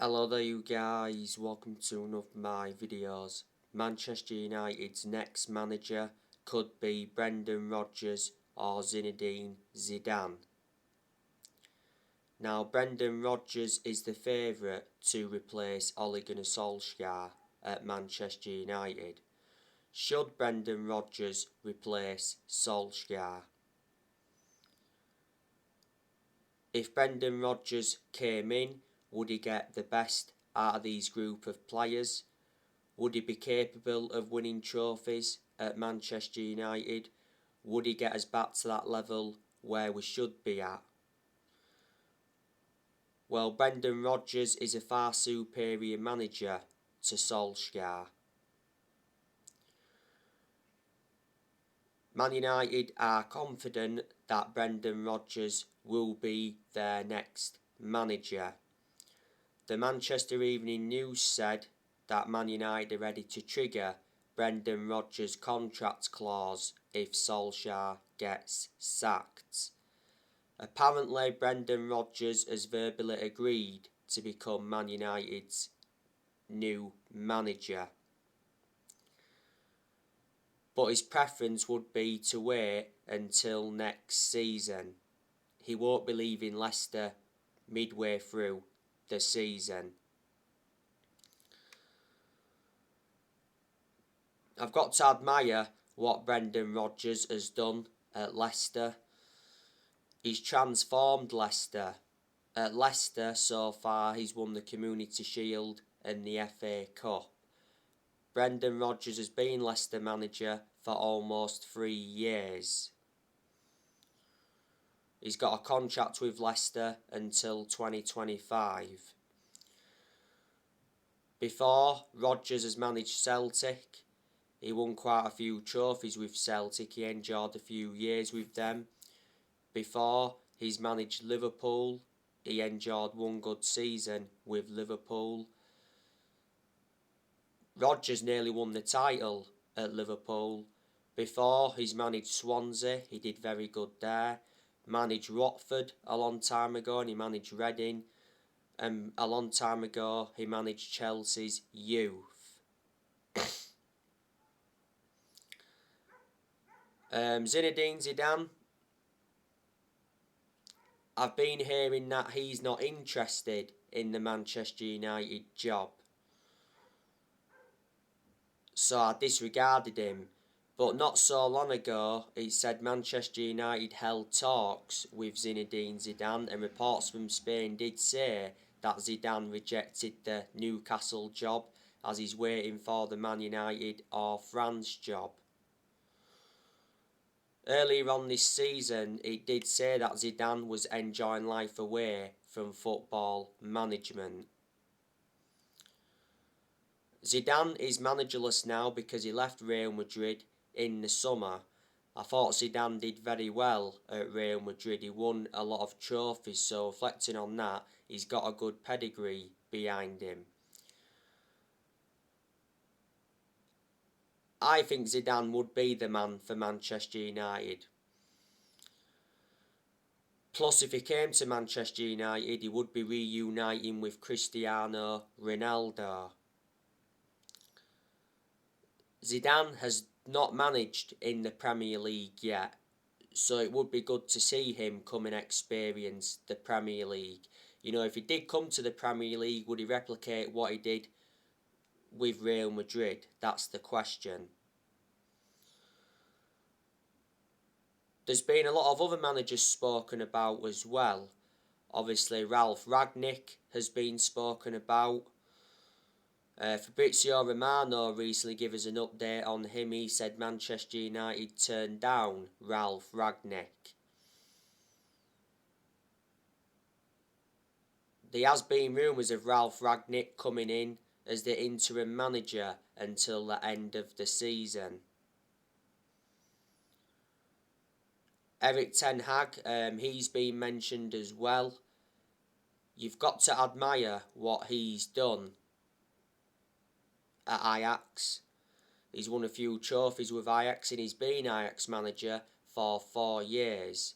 Hello there you guys, welcome to one of my videos. Manchester United's next manager could be Brendan Rodgers or Zinedine Zidane. Now Brendan Rodgers is the favourite to replace Ole Gunnar Solskjaer at Manchester United. Should Brendan Rodgers replace Solskjaer? If Brendan Rodgers came in, would he get the best out of these group of players? Would he be capable of winning trophies at Manchester United? Would he get us back to that level where we should be at? Well, Brendan Rodgers is a far superior manager to Solskjaer. Man United are confident that Brendan Rodgers will be their next manager. The Manchester Evening News said that Man United are ready to trigger Brendan Rodgers' contract clause if Solskjaer gets sacked. Apparently, Brendan Rodgers has verbally agreed to become Man United's new manager. But his preference would be to wait until next season. He won't be leaving Leicester midway through the season. I've got to admire what Brendan Rodgers has done at Leicester. He's transformed Leicester. At Leicester, so far, he's won the Community Shield and the FA Cup. Brendan Rodgers has been Leicester manager for almost 3 years. He's got a contract with Leicester until 2025. Before, Rodgers has managed Celtic. He won quite a few trophies with Celtic. He enjoyed a few years with them. Before, he's managed Liverpool. He enjoyed one good season with Liverpool. Rodgers nearly won the title at Liverpool. Before, he's managed Swansea. He did very good there. Managed Watford a long time ago, and he managed Reading. And a long time ago, he managed Chelsea's youth. Zinedine Zidane, I've been hearing that he's not interested in the Manchester United job. So I disregarded him. But not so long ago, it said Manchester United held talks with Zinedine Zidane, and reports from Spain did say that Zidane rejected the Newcastle job as he's waiting for the Man United or France job. Earlier on this season, it did say that Zidane was enjoying life away from football management. Zidane is managerless now because he left Real Madrid in the summer. I thought Zidane did very well at Real Madrid. He won a lot of trophies, so reflecting on that, he's got a good pedigree behind him. I think Zidane would be the man for Manchester United. Plus, if he came to Manchester United, he would be reuniting with Cristiano Ronaldo. Zidane has not managed in the Premier League yet, so it would be good to see him come and experience the Premier League. You know, if he did come to the Premier League, would he replicate what he did with Real Madrid? That's the question. There's been a lot of other managers spoken about as well. Obviously, Ralph Rangnick has been spoken about. Fabrizio Romano recently gave us an update on him. He said Manchester United turned down Ralph Rangnick. There has been rumours of Ralph Rangnick coming in as the interim manager until the end of the season. Erik ten Hag, he's been mentioned as well. You've got to admire what he's done at Ajax. He's won a few trophies with Ajax and he's been Ajax manager for 4 years.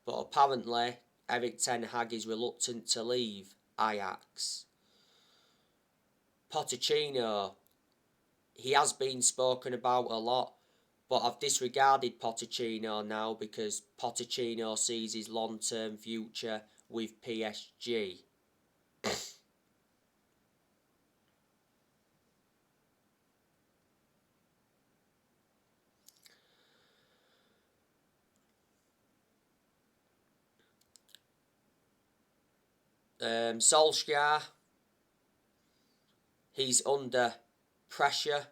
But apparently, Erik ten Hag is reluctant to leave Ajax. Pochettino, he has been spoken about a lot, but I've disregarded Pochettino now because Pochettino sees his long-term future with PSG. Solskjaer, he's under pressure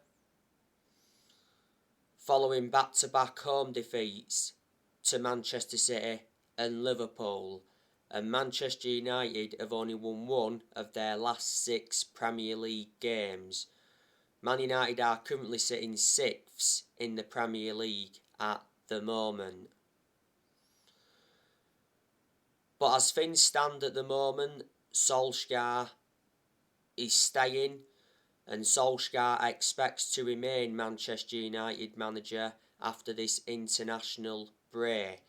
following back-to-back home defeats to Manchester City and Liverpool, and Manchester United have only won one of their last 6 Premier League games. Man United are currently sitting 6th in the Premier League at the moment. But as things stand at the moment, Solskjaer is staying, and Solskjaer expects to remain Manchester United manager after this international break.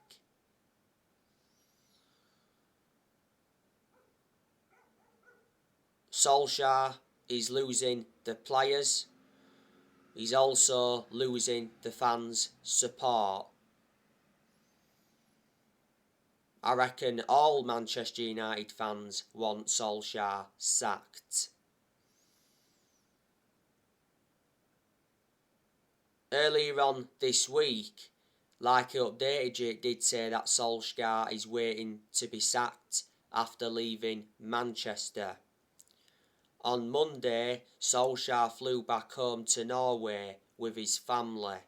Solskjaer is losing the players. He's also losing the fans' support. I reckon all Manchester United fans want Solskjaer sacked. Earlier on this week, like I updated you, it did say that Solskjaer is waiting to be sacked after leaving Manchester. On Monday, Solskjaer flew back home to Norway with his family.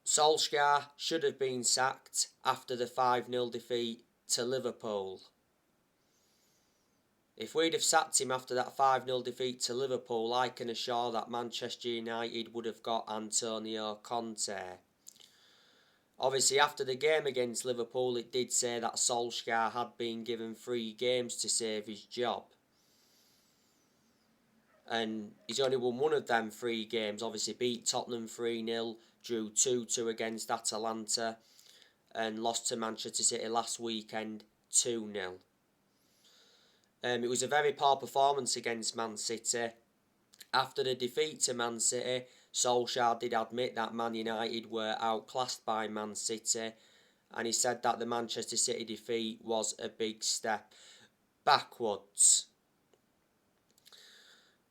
Solskjaer should have been sacked after the 5-0 defeat to Liverpool. If we'd have sacked him after that 5-0 defeat to Liverpool, I can assure that Manchester United would have got Antonio Conte. Obviously, after the game against Liverpool, it did say that Solskjaer had been given 3 games to save his job. And he's only won one of them 3 games. Obviously, beat Tottenham 3-0, drew 2-2 against Atalanta, and lost to Manchester City last weekend 2-0. It was a very poor performance against Man City. After the defeat to Man City, Solskjaer did admit that Man United were outclassed by Man City, and he said that the Manchester City defeat was a big step backwards.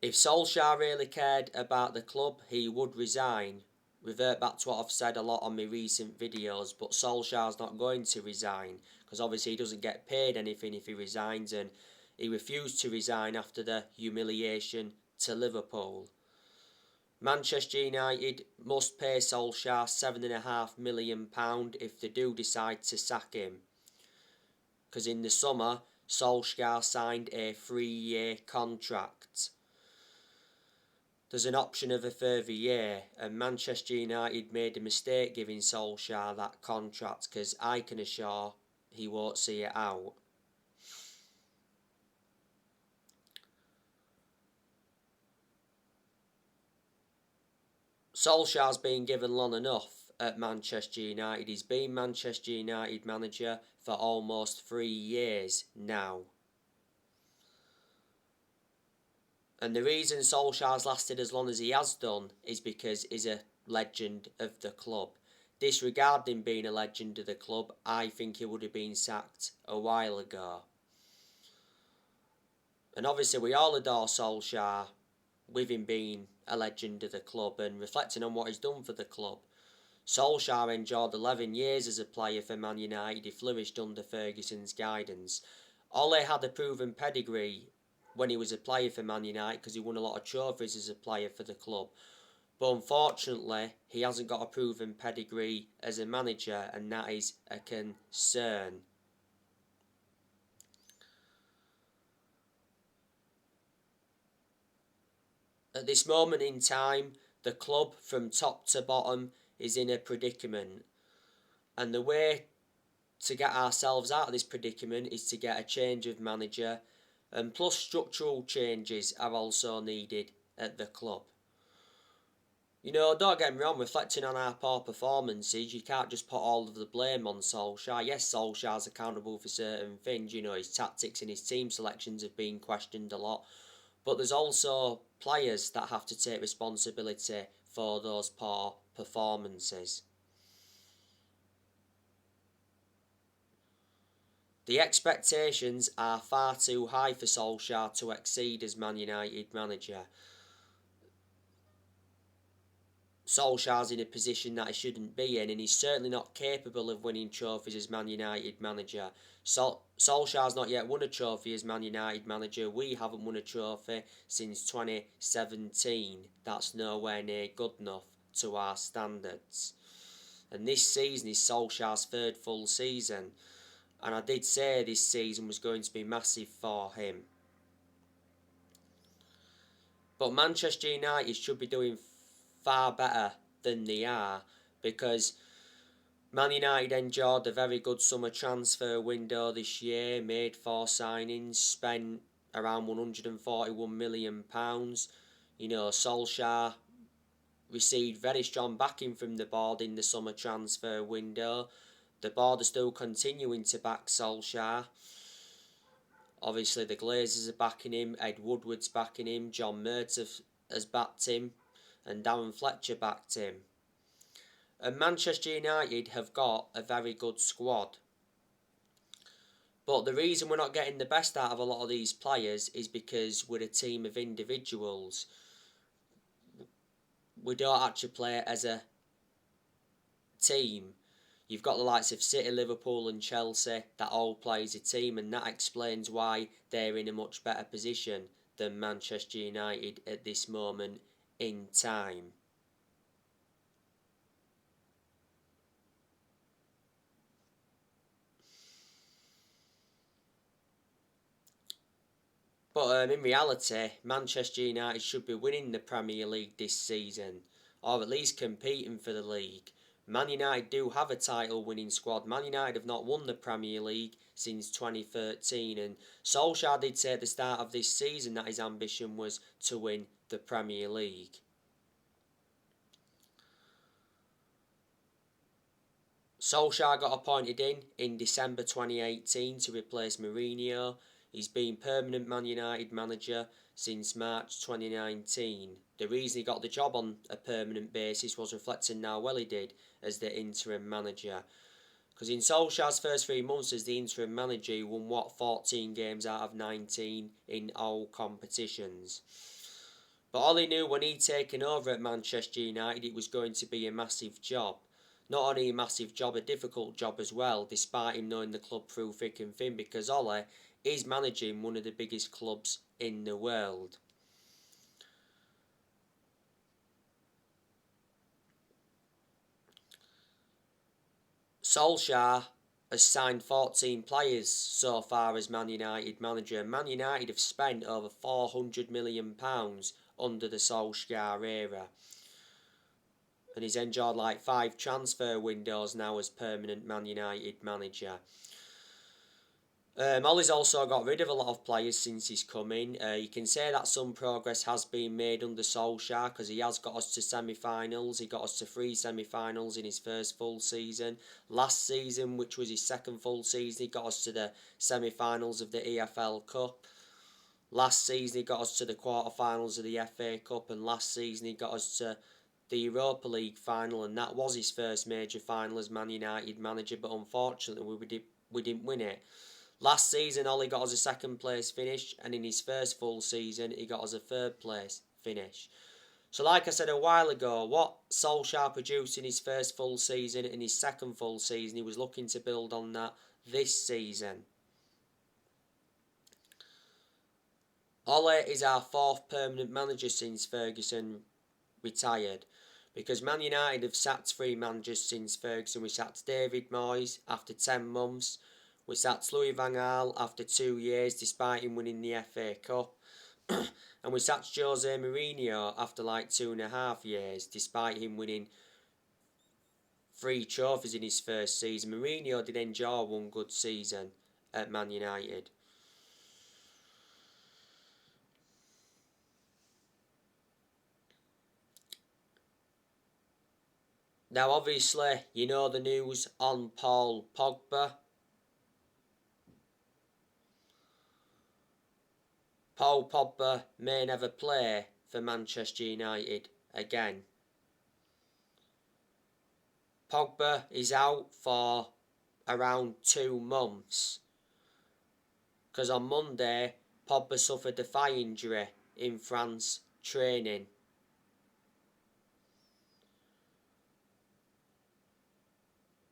If Solskjaer really cared about the club, he would resign. Revert back to what I've said a lot on my recent videos, but Solskjaer's not going to resign because obviously he doesn't get paid anything if he resigns, and he refused to resign after the humiliation to Liverpool. Manchester United must pay Solskjaer £7.5 million if they do decide to sack him. Because in the summer, Solskjaer signed a 3-year contract. There's an option of a further year, and Manchester United made a mistake giving Solskjaer that contract because I can assure he won't see it out. Solskjaer's been given long enough at Manchester United. He's been Manchester United manager for almost 3 years now. And the reason Solskjaer's lasted as long as he has done is because he's a legend of the club. Disregarding being a legend of the club, I think he would have been sacked a while ago. And obviously we all adore Solskjaer, with him being a legend of the club and reflecting on what he's done for the club. Solskjaer endured 11 years as a player for Man United. He flourished under Ferguson's guidance. Ole had a proven pedigree when he was a player for Man United because he won a lot of trophies as a player for the club. But unfortunately, he hasn't got a proven pedigree as a manager, and that is a concern. At this moment in time, the club from top to bottom is in a predicament. And the way to get ourselves out of this predicament is to get a change of manager, and plus structural changes are also needed at the club. You know, don't get me wrong, reflecting on our poor performances, you can't just put all of the blame on Solskjaer. Yes, Solskjaer's accountable for certain things, you know, his tactics and his team selections have been questioned a lot. But there's also players that have to take responsibility for those poor performances. The expectations are far too high for Solskjaer to exceed as Man United manager. Solskjaer's in a position that he shouldn't be in, and he's certainly not capable of winning trophies as Man United manager. Solskjaer's not yet won a trophy as Man United manager. We haven't won a trophy since 2017. That's nowhere near good enough to our standards. And this season is Solskjaer's third full season. And I did say this season was going to be massive for him. But Manchester United should be doing far better than they are, because Man United enjoyed a very good summer transfer window this year, made 4 signings, spent around £141 million. You know, Solskjaer received very strong backing from the board in the summer transfer window. The board are still continuing to back Solskjaer. Obviously, the Glazers are backing him, Ed Woodward's backing him, John Mertz has backed him, and Darren Fletcher backed him. And Manchester United have got a very good squad. But the reason we're not getting the best out of a lot of these players is because we're a team of individuals. We don't actually play as a team. You've got the likes of City, Liverpool and Chelsea that all play as a team, and that explains why they're in a much better position than Manchester United at this moment in time. But in reality, Manchester United should be winning the Premier League this season, or at least competing for the league. Man United do have a title-winning squad. Man United have not won the Premier League since 2013, and Solskjaer did say at the start of this season that his ambition was to win the Premier League. Solskjaer got appointed in December 2018 to replace Mourinho. He's been permanent Man United manager since March 2019. The reason he got the job on a permanent basis was reflecting how well he did as the interim manager. Because in Solskjaer's first 3 months as the interim manager, he won 14 games out of 19 in all competitions. But all he knew when he'd taken over at Manchester United, it was going to be a massive job. Not only a massive job, a difficult job as well, despite him knowing the club through thick and thin, because Ole is managing one of the biggest clubs in the world. Solskjaer has signed 14 players so far as Man United manager. Man United have spent over £400 million under the Solskjaer era. And he's enjoyed like 5 transfer windows now as permanent Man United manager. Ollie's also got rid of a lot of players since he's come in. You can say that some progress has been made under Solskjaer, because he has got us to semi-finals. He got us to 3 semi-finals in his first full season. Last season, which was his second full season, he got us to the semi-finals of the EFL Cup. Last season he got us to the quarter-finals of the FA Cup, and last season he got us to the Europa League final, and that was his first major final as Man United manager, but unfortunately we didn't win it. Last season, Ollie got us a second place finish, and in his first full season, he got us a third place finish. So like I said a while ago, what Solskjaer produced in his first full season and his second full season, he was looking to build on that this season. Ole is our 4th permanent manager since Ferguson retired, because Man United have sacked 3 managers since Ferguson. We sacked David Moyes after 10 months. We sacked Louis van Gaal after 2 years despite him winning the FA Cup. And we sacked Jose Mourinho after like 2.5 years despite him winning 3 trophies in his first season. Mourinho did enjoy one good season at Man United. Now obviously, you know the news on Paul Pogba. Paul Pogba may never play for Manchester United again. Pogba is out for around 2 months. Because on Monday, Pogba suffered a thigh injury in France training.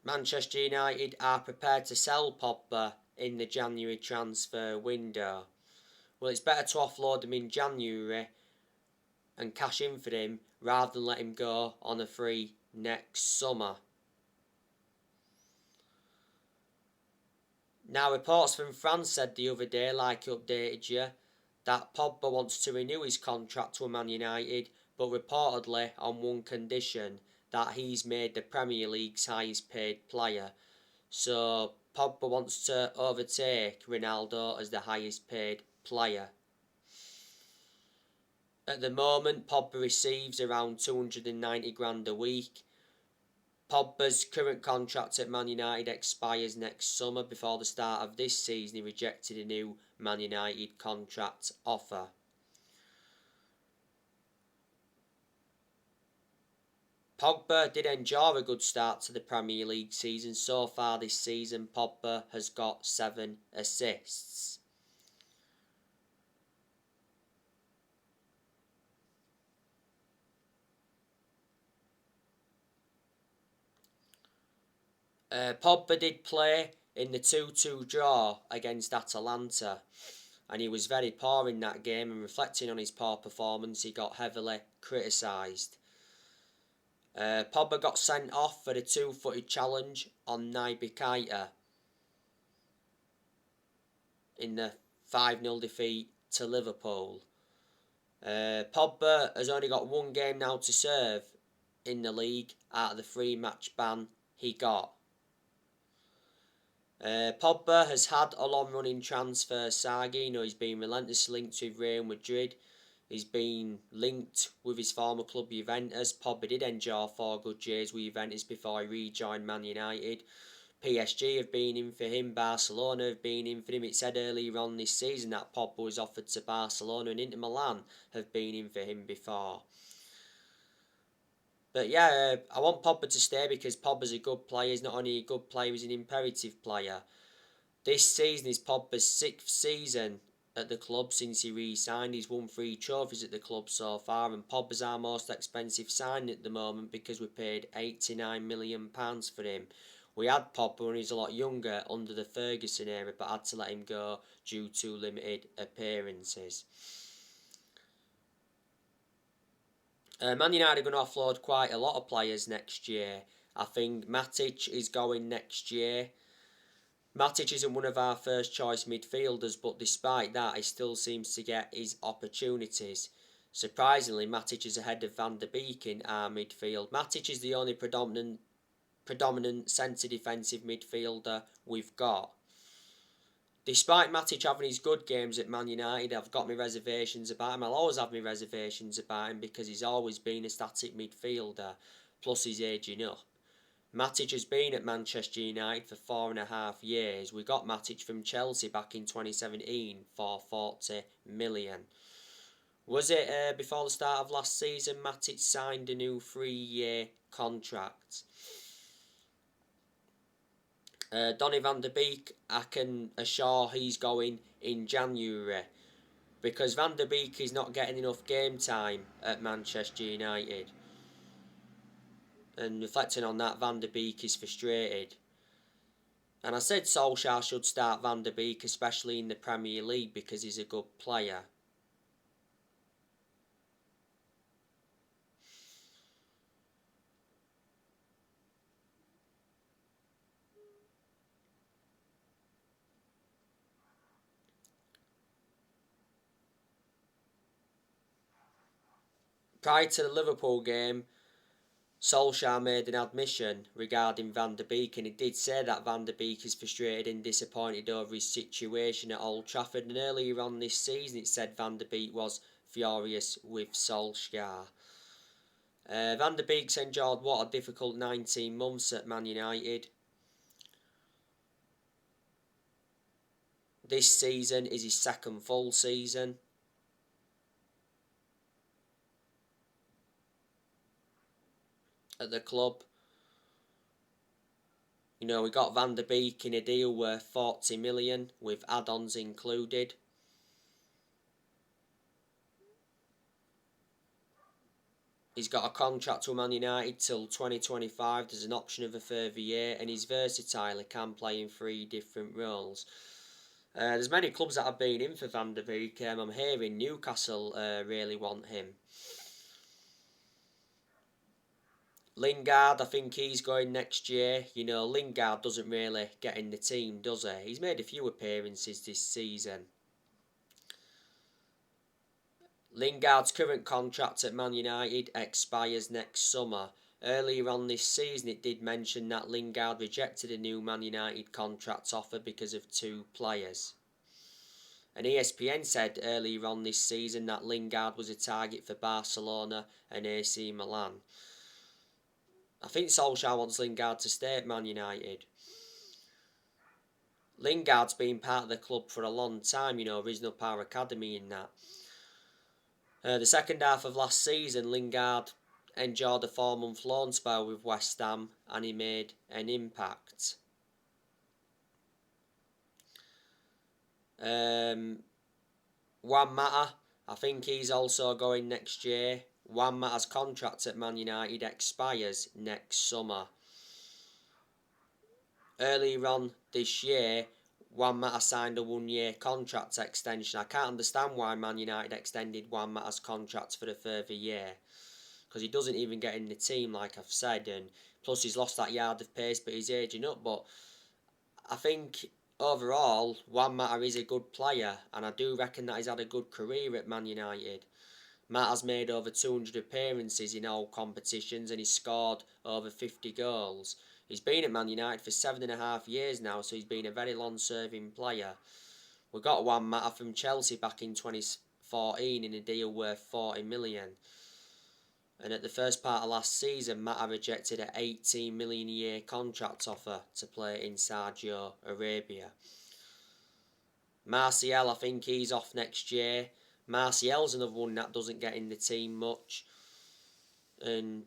Manchester United are prepared to sell Pogba in the January transfer window. Well, it's better to offload him in January and cash in for him rather than let him go on a free next summer. Now, reports from France said the other day, like I updated you, that Pogba wants to renew his contract to Man United, but reportedly on one condition, that he's made the Premier League's highest paid player. So Pogba wants to overtake Ronaldo as the highest paid player. At the moment, Pogba receives around 290 grand a week. Pogba's current contract at Man United expires next summer. Before the start of this season, he rejected a new Man United contract offer. Pogba did enjoy a good start to the Premier League season. So far this season, Pogba has got 7 assists. Pogba did play in the 2-2 draw against Atalanta, and he was very poor in that game, and reflecting on his poor performance, he got heavily criticised. Pogba got sent off for the 2-footed challenge on Naby Keita in the 5-0 defeat to Liverpool. Pogba has only got 1 game now to serve in the league out of the 3-match ban he got. Pogba has had a long-running transfer saga. You know, he's been relentlessly linked with Real Madrid. He's been linked with his former club Juventus. Pogba did enjoy 4 good years with Juventus before he rejoined Man United. PSG have been in for him. Barcelona have been in for him. It said earlier on this season that Pogba was offered to Barcelona, and Inter Milan have been in for him before. But yeah, I want Pogba to stay because Pogba's a good player. He's not only a good player, he's an imperative player. This season is Pogba's 6th season at the club since he re-signed. He's won 3 trophies at the club so far, and Pogba's our most expensive signing at the moment because we paid £89 million for him. We had Pogba when he was a lot younger under the Ferguson era, but had to let him go due to limited appearances. Man United are going to offload quite a lot of players next year. I think Matic is going next year. Matic isn't one of our first choice midfielders, but despite that, he still seems to get his opportunities. Surprisingly, Matic is ahead of Van der Beek in our midfield. Matic is the only predominant centre defensive midfielder we've got. Despite Matic having his good games at Man United, I've got my reservations about him. I'll always have my reservations about him because he's always been a static midfielder, plus he's ageing up. Matic has been at Manchester United for 4.5 years. We got Matic from Chelsea back in 2017 for 40 million. Was it before the start of last season Matic signed a new 3-year contract? Donny van der Beek, I can assure he's going in January because Van der Beek is not getting enough game time at Manchester United. And reflecting on that, Van der Beek is frustrated. And I said Solskjaer should start Van der Beek, especially in the Premier League, because he's a good player. Prior to the Liverpool game, Solskjaer made an admission regarding Van der Beek, and he did say that Van der Beek is frustrated and disappointed over his situation at Old Trafford. And earlier on this season, it said Van der Beek was furious with Solskjaer. Van der Beek's endured what a difficult 19 months at Man United. This season is his second full season. At the club. You know, we got Van der Beek in a deal worth 40 million with add-ons included. He's got a contract with Man United till 2025. There's an option of a further year, and he's versatile. He can play in 3 different roles. There's many clubs that have been in for Van der Beek. I'm hearing Newcastle really want him. Lingard, I think he's going next year. You know, Lingard doesn't really get in the team, does he? He's made a few appearances this season. Lingard's current contract at Man United expires next summer. Earlier on this season, it did mention that Lingard rejected a new Man United contract offer because of 2 players. And ESPN said earlier on this season that Lingard was a target for Barcelona and AC Milan. I think Solskjaer wants Lingard to stay at Man United. Lingard's been part of the club for a long time, you know, Original Power Academy in that. The second half of last season, Lingard endured a 4-month loan spell with West Ham and he made an impact. Juan Mata, I think he's also going next year. Juan Mata's contract at Man United expires next summer. Earlier on this year, Juan Mata signed a 1-year contract extension. I can't understand why Man United extended Juan Mata's contract for a further year. Because he doesn't even get in the team, like I've said. And plus he's lost that yard of pace, but he's aging up. But I think overall, Juan Mata is a good player. And I do reckon that he's had a good career at Man United. Mata's made over 200 appearances in all competitions and he's scored over 50 goals. He's been at Man United for 7.5 years now, so he's been a very long-serving player. We got Juan Mata from Chelsea back in 2014 in a deal worth 40 million. And at the first part of last season, Mata rejected an 18 million a year contract offer to play in Saudi Arabia. Martial, I think he's off next year. Martial's another one that doesn't get in the team much. And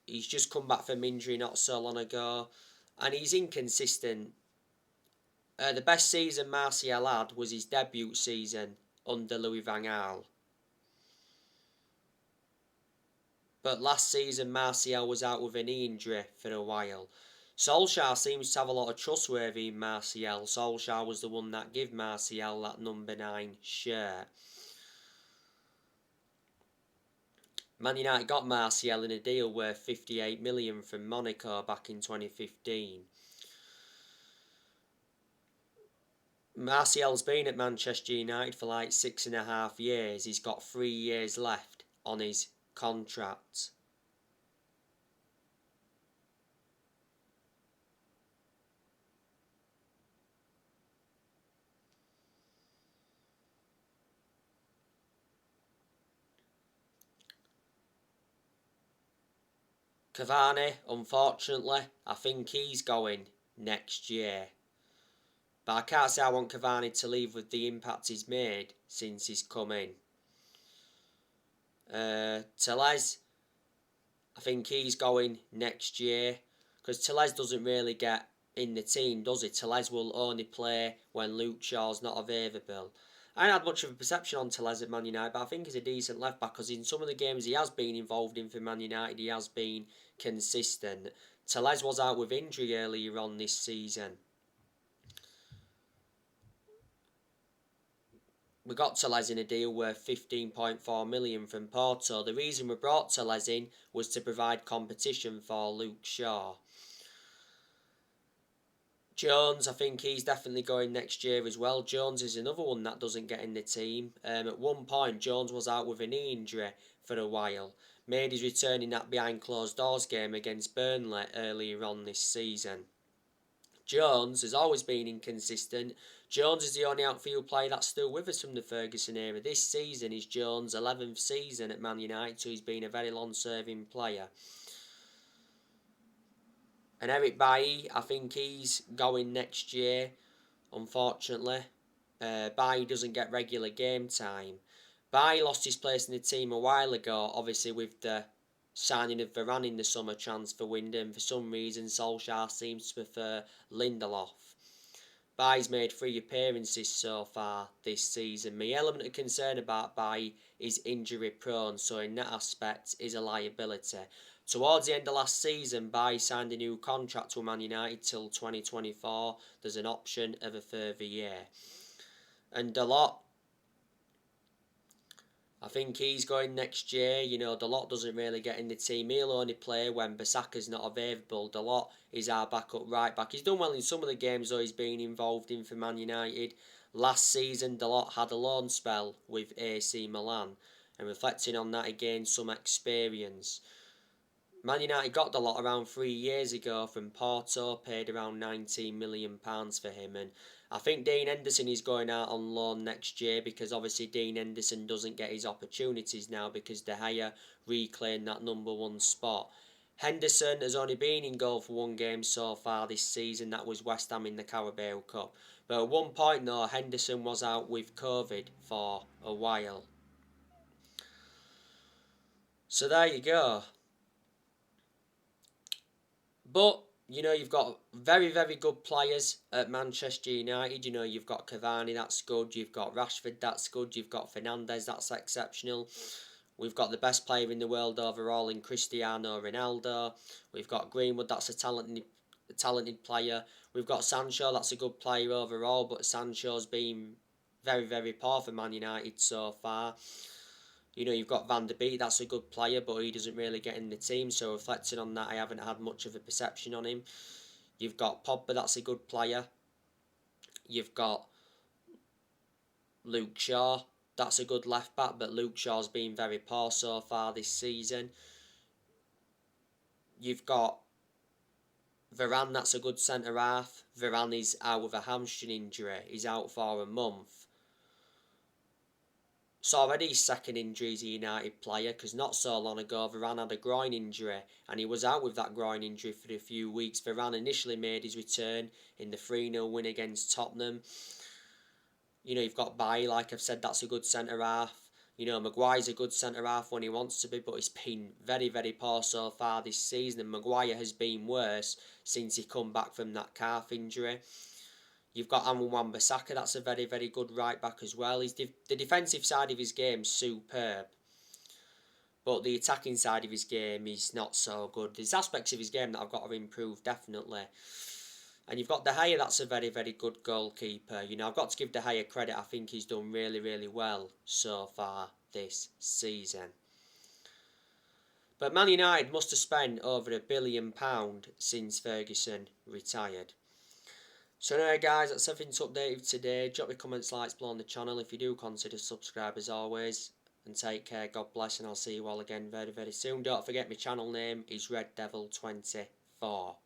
he's just come back from injury not so long ago. And he's inconsistent. The best season Martial had was his debut season under Louis van Gaal. But last season Martial was out with a knee injury for a while. Solskjaer seems to have a lot of trustworthy in Martial. Solskjaer was the one that gave Martial that number 9 shirt. Man United got Martial in a deal worth 58 million from Monaco back in 2015. Martial's been at Manchester United for like 6.5 years. He's got 3 years left on his contract. Cavani, unfortunately, I think he's going next year. But I can't say I want Cavani to leave with the impact he's made since he's come in. Tellez, I think he's going next year. Because Tellez doesn't really get in the team, does he? Tellez will only play when Luke Shaw's not available. I ain't had much of a perception on Tellez at Man United, but I think he's a decent left back because in some of the games he has been involved in for Man United, he has been consistent. Tellez was out with injury earlier on this season. We got Tellez in a deal worth 15.4 million from Porto. The reason we brought Tellez in was to provide competition for Luke Shaw. Jones, I think he's definitely going next year as well. Jones is another one that doesn't get in the team. At one point, Jones was out with a knee injury for a while. Made his return in that behind closed doors game against Burnley earlier on this season. Jones has always been inconsistent. Jones is the only outfield player that's still with us from the Ferguson era. This season is Jones' 11th season at Man United, so he's been a very long-serving player. And Eric Bailly, I think he's going next year, unfortunately. Bailly doesn't get regular game time. Bailly lost his place in the team a while ago, obviously with the signing of Varane in the summer transfer window, and for some reason Solskjaer seems to prefer Lindelof. Bailly's made 3 appearances so far this season. My element of concern about Bailly is injury prone, so in that aspect is a liability. Towards the end of last season, Bailly signed a new contract with Man United till 2024. There's an option of a further year. And Dalot, I think he's going next year. You know, Dalot doesn't really get in the team. He'll only play when Bissaka's not available. Dalot is our backup right back. He's done well in some of the games though he's been involved in for Man United. Last season, Dalot had a loan spell with AC Milan. And reflecting on that, he gained some experience. Man United got Dalot around 3 years ago from Porto, paid around £19 million for him, and I think Dean Henderson is going out on loan next year because obviously Dean Henderson doesn't get his opportunities now because De Gea reclaimed that number 1 spot. Henderson has only been in goal for 1 game so far this season, that was West Ham in the Carabao Cup. But at one point though, Henderson was out with COVID for a while. So there you go. But, you know, you've got very, very good players at Manchester United. You know, you've got Cavani, that's good. You've got Rashford, that's good. You've got Fernandes, that's exceptional. We've got the best player in the world overall in Cristiano Ronaldo. We've got Greenwood, that's a talented player. We've got Sancho, that's a good player overall, but Sancho's been very, very poor for Man United so far. You know, you've got Van der Beek, that's a good player, but he doesn't really get in the team, so reflecting on that, I haven't had much of a perception on him. You've got Pogba, that's a good player. You've got Luke Shaw, that's a good left back, but Luke Shaw's been very poor so far this season. You've got Varane, that's a good centre-half. Varane is out with a hamstring injury, he's out for a month. So already his second injury is a United player, because not so long ago Varane had a groin injury and he was out with that groin injury for a few weeks. Varane initially made his return in the 3-0 win against Tottenham. You know, you've got Bailly, like I've said, that's a good centre-half. You know, Maguire's a good centre-half when he wants to be, but he's been very, very poor so far this season, and Maguire has been worse since he come back from that calf injury. You've got Wan-Bissaka, that's a very, very good right back as well. The defensive side of his game is superb, but the attacking side of his game is not so good. There's aspects of his game that I've got to improve, definitely. And you've got De Gea, that's a very, very good goalkeeper. You know, I've got to give De Gea credit. I think he's done really, really well so far this season. But Man United must have spent over £1 billion since Ferguson retired. So anyway guys, that's everything to update you today. Drop your comments, likes below on the channel. If you do, consider subscribe as always. And take care, God bless, and I'll see you all again very, very soon. Don't forget my channel name is Red Devil 24.